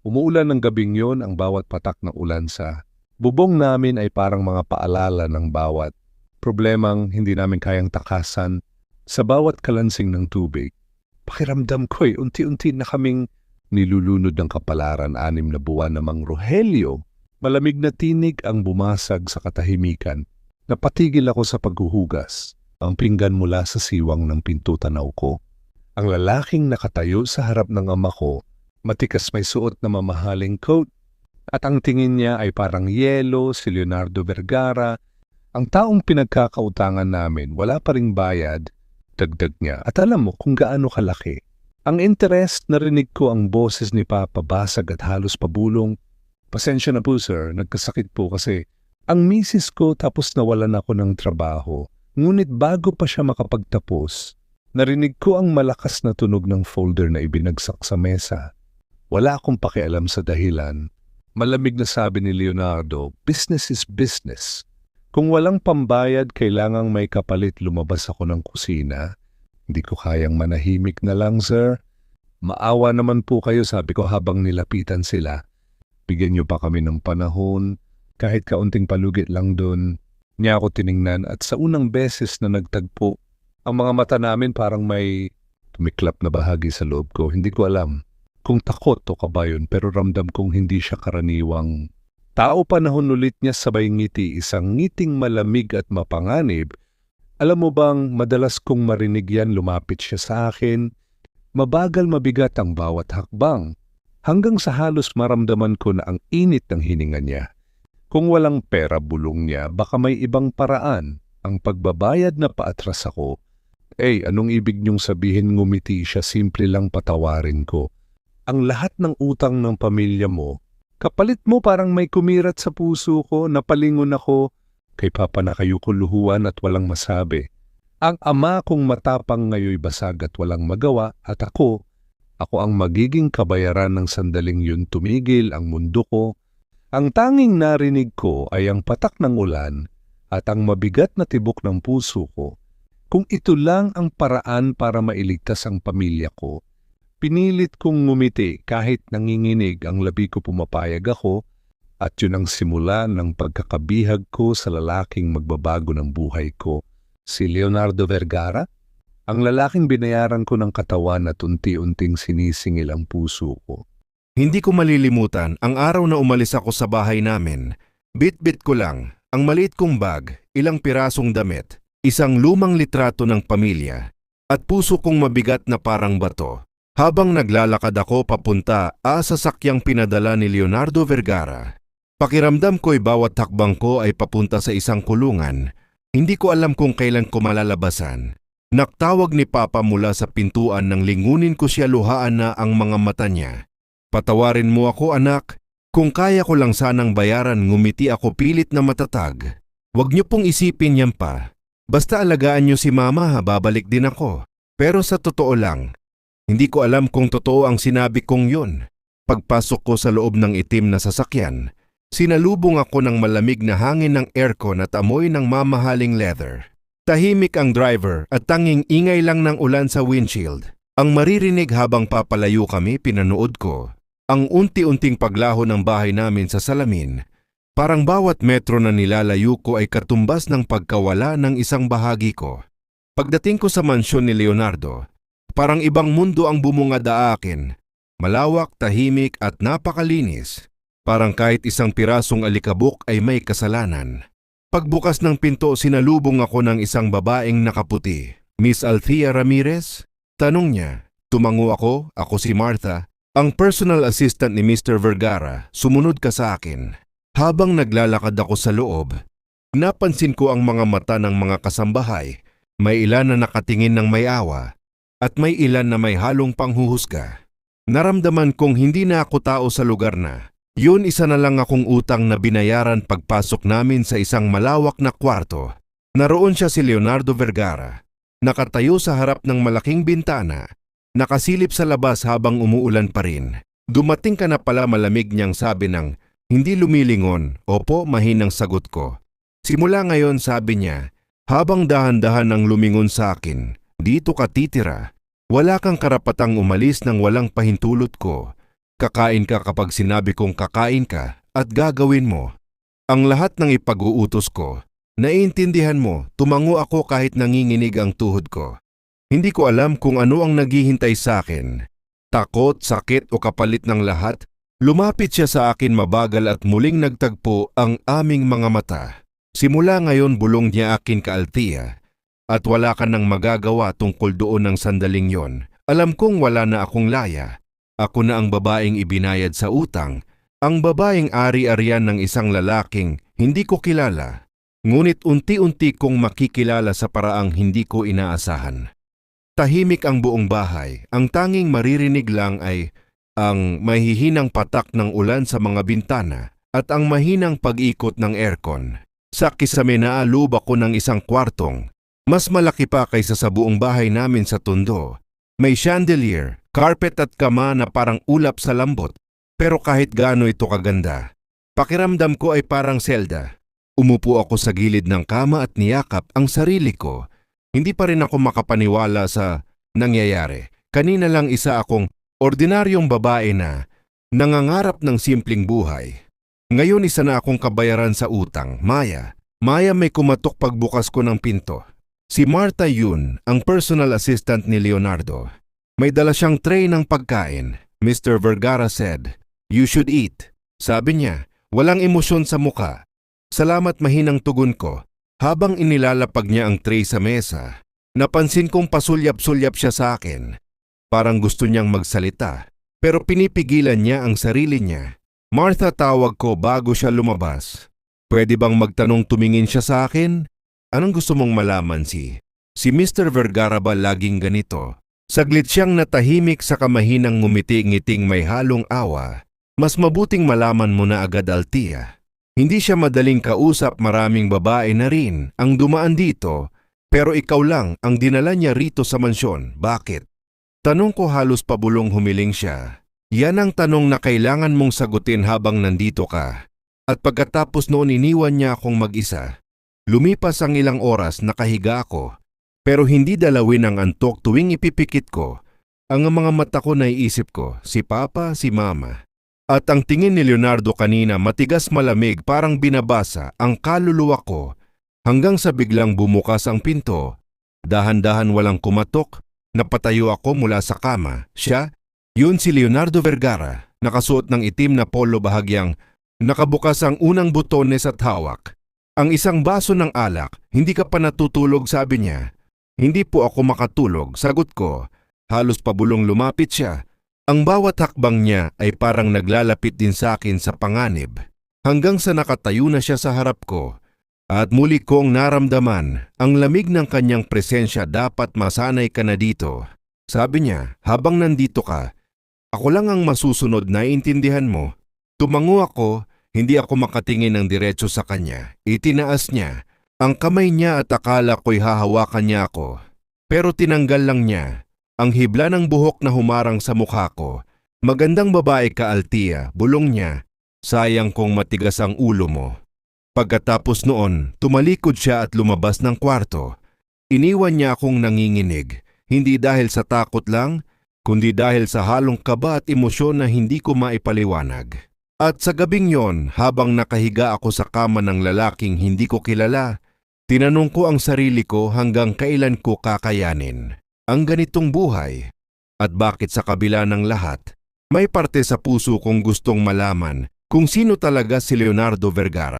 Umuulan ng gabing yon, ang bawat patak ng ulan sa bubong namin ay parang mga paalala ng bawat problemang hindi namin kayang takasan sa bawat kalansing ng tubig. Pakiramdam ko'y unti-unti na kaming nilulunod ng kapalaran. 6 na buwan namang Rogelio. Malamig na tinig ang bumasag sa katahimikan. Napatigil ako sa paghuhugas. Ang pinggan mula sa siwang ng pinto tanaw ko. Ang lalaking nakatayo sa harap ng ama ko, matikas may suot na mamahaling coat, at ang tingin niya ay parang yelo, si Leonardo Vergara. Ang taong pinagkakautangan namin, wala pa ring bayad, dagdag niya. At alam mo kung gaano kalaki. Ang interest, narinig ko ang boses ni Papa basag at halos pabulong. Pasensya na po sir, nagkasakit po kasi ang misis ko tapos nawalan ako ng trabaho. Ngunit bago pa siya makapagtapos, narinig ko ang malakas na tunog ng folder na ibinagsak sa mesa. Wala akong pakialam sa dahilan. Malamig na sabi ni Leonardo, business is business. Kung walang pambayad, kailangang may kapalit. Lumabas ako ng kusina. Hindi ko kayang manahimik na lang, sir. Maawa naman po kayo, sabi ko habang nilapitan sila. Bigyan niyo pa kami ng panahon. Kahit kaunting palugit lang doon. Niya ako tiningnan at sa unang beses na nagtagpo, ang mga mata namin parang may tumiklap na bahagi sa loob ko. Hindi ko alam kung takot o kabayon, pero ramdam kong hindi siya karaniwang tao. Panahon ulit niya sabay ngiti, isang ngiting malamig at mapanganib. Alam mo bang madalas kong marinig yan, lumapit siya sa akin. Mabagal mabigat ang bawat hakbang, hanggang sa halos maramdaman ko na ang init ng hininga niya. Kung walang pera bulong niya, baka may ibang paraan. Ang pagbabayad na paatras ako. Anong ibig niyong sabihin? Ngumiti siya, simple lang patawarin ko. Ang lahat ng utang ng pamilya mo, kapalit mo parang may kumirat sa puso ko, napalingon ako. Kay Papa na kayo kuluhuan at walang masabi. Ang ama kong matapang ngayoy basag at walang magawa, at ako ang magiging kabayaran ng sandaling yun. Tumigil ang mundo ko. Ang tanging narinig ko ay ang patak ng ulan at ang mabigat na tibok ng puso ko. Kung ito lang ang paraan para mailigtas ang pamilya ko, pinilit kong ngumiti kahit nanginginig ang labi ko. Pumapayag ako at yun ang simula ng pagkakabihag ko sa lalaking magbabago ng buhay ko. Si Leonardo Vergara, ang lalaking binayaran ko ng katawan at unti-unting sinisingil ang puso ko. Hindi ko malilimutan ang araw na umalis ako sa bahay namin. Bit-bit ko lang ang maliit kong bag, ilang pirasong damit, isang lumang litrato ng pamilya, at puso kong mabigat na parang bato. Habang naglalakad ako papunta sa sakyang pinadala ni Leonardo Vergara, pakiramdam ko'y bawat hakbang ko ay papunta sa isang kulungan. Hindi ko alam kung kailan ko malalabasan. Naktawag ni Papa mula sa pintuan nang lingunin ko siya, luhaan na ang mga mata niya. Patawarin mo ako anak, kung kaya ko lang sanang bayaran. Ngumiti ako pilit na matatag. Huwag niyo pong isipin yan pa. Basta alagaan niyo si Mama, babalik din ako. Pero sa totoo lang, hindi ko alam kung totoo ang sinabi kong yun. Pagpasok ko sa loob ng itim na sasakyan, sinalubong ako ng malamig na hangin ng aircon at amoy ng mamahaling leather. Tahimik ang driver at tanging ingay lang ng ulan sa windshield. Ang maririnig habang papalayo kami. Pinanood ko ang unti-unting paglaho ng bahay namin sa salamin. Parang bawat metro na nilalayo ko ay katumbas ng pagkawala ng isang bahagi ko. Pagdating ko sa mansyon ni Leonardo, parang ibang mundo ang bumungad sa akin. Malawak, tahimik at napakalinis. Parang kahit isang pirasong alikabok ay may kasalanan. Pagbukas ng pinto, sinalubong ako ng isang babaeng nakaputi. Miss Althea Ramirez? Tanong niya. Tumango ako si Martha, ang personal assistant ni Mr. Vergara. Sumunod ka sa akin. Habang naglalakad ako sa loob, napansin ko ang mga mata ng mga kasambahay. May ilan na nakatingin ng may awa at may ilan na may halong panghuhusga. Naramdaman kong hindi na ako tao sa lugar na yun. Isa na lang akong utang na binayaran. Pagpasok namin sa isang malawak na kwarto, naroon siya, si Leonardo Vergara. Nakatayo sa harap ng malaking bintana, nakasilip sa labas habang umuulan pa rin. Dumating ka na pala, malamig niyang sabi ng hindi lumilingon. Opo, mahinang sagot ko. Simula ngayon, sabi niya, habang dahan-dahan ang lumingon sa akin, dito ka titira. Wala kang karapatang umalis nang walang pahintulot ko. Kakain ka kapag sinabi kong kakain ka at gagawin mo. Ang lahat ng ipag-uutos ko, naiintindihan mo, tumango ako kahit nanginginig ang tuhod ko. Hindi ko alam kung ano ang naghihintay sa akin. Takot, sakit o kapalit ng lahat, lumapit siya sa akin mabagal at muling nagtagpo ang aming mga mata. Simula ngayon bulong niya akin ka Althea, at wala ka nang magagawa tungkol doon ng sandaling yon. Alam kong wala na akong laya. Ako na ang babaeng ibinayad sa utang, ang babaeng ari-arian ng isang lalaking hindi ko kilala. Ngunit unti-unti kong makikilala sa paraang hindi ko inaasahan. Tahimik ang buong bahay, ang tanging maririnig lang ay ang mahihinang patak ng ulan sa mga bintana at ang mahinang pag-ikot ng aircon. Sa kisame naalub ako ng isang kwartong, mas malaki pa kaysa sa buong bahay namin sa Tondo. May chandelier, carpet at kama na parang ulap sa lambot, pero kahit gaano ito kaganda, pakiramdam ko ay parang selda. Umupo ako sa gilid ng kama at niyakap ang sarili ko. Hindi pa rin ako makapaniwala sa nangyayari. Kanina lang isa akong ordinaryong babae na nangangarap ng simpleng buhay. Ngayon isa na akong kabayaran sa utang, Maya. Maya, may kumatok pagbukas ko ng pinto. Si Martha yun, ang personal assistant ni Leonardo. May dala siyang tray ng pagkain. Mr. Vergara said, "You should eat." Sabi niya, walang emosyon sa muka. Salamat, mahinang tugon ko. Habang inilalapag niya ang tray sa mesa, napansin kong pasulyap-sulyap siya sa akin. Parang gusto niyang magsalita, pero pinipigilan niya ang sarili niya. Martha, tawag ko bago siya lumabas. Pwede bang magtanong, tumingin siya sa akin? Anong gusto mong malaman si Mr. Vergara ba laging ganito? Saglit siyang natahimik sa kamahinang ngumiti-ngiting may halong awa. Mas mabuting malaman mo na agad, Althea. Hindi siya madaling kausap, maraming babae na rin ang dumaan dito, pero ikaw lang ang dinala niya rito sa mansyon. Bakit? Tanong ko, halos pabulong humiling siya. Yan ang tanong na kailangan mong sagutin habang nandito ka. At pagkatapos noon iniwan niya akong mag-isa. Lumipas ang ilang oras, nakahiga ako, pero hindi dalawin ang antok tuwing ipipikit ko. Ang mga mata ko, naiisip ko, si Papa, si Mama. At ang tingin ni Leonardo kanina, matigas malamig, parang binabasa ang kaluluwa ko, hanggang sa biglang bumukas ang pinto. Dahan-dahan, walang kumatok, napatayo ako mula sa kama. Siya, yun si Leonardo Vergara, nakasuot ng itim na polo, bahagyang nakabukas ang unang butones at hawak ang isang baso ng alak. "Hindi ka pa natutulog?" sabi niya. "Hindi po ako makatulog," sagot ko. Halos pabulong lumapit siya. Ang bawat hakbang niya ay parang naglalapit din sa akin sa panganib, hanggang sa nakatayo na siya sa harap ko. At muli kong naramdaman ang lamig ng kanyang presensya. "Dapat masanay ka na dito," sabi niya. "Habang nandito ka, ako lang ang masusunod, naiintindihan mo?" Tumango ako. Hindi ako makatingin ng diretso sa kanya. Itinaas niya ang kamay niya at akala ko'y hahawakan niya ako. Pero tinanggal lang niya ang hibla ng buhok na humarang sa mukha ko. "Magandang babae ka, Althea," bulong niya. "Sayang kung matigas ang ulo mo." Pagkatapos noon, tumalikod siya at lumabas ng kwarto. Iniwan niya akong nanginginig, hindi dahil sa takot lang, kundi dahil sa halong kaba at emosyon na hindi ko maipaliwanag. At sa gabing yon, habang nakahiga ako sa kama ng lalaking hindi ko kilala, tinanong ko ang sarili ko, hanggang kailan ko kakayanin ang ganitong buhay? At bakit sa kabila ng lahat, may parte sa puso kong gustong malaman kung sino talaga si Leonardo Vergara.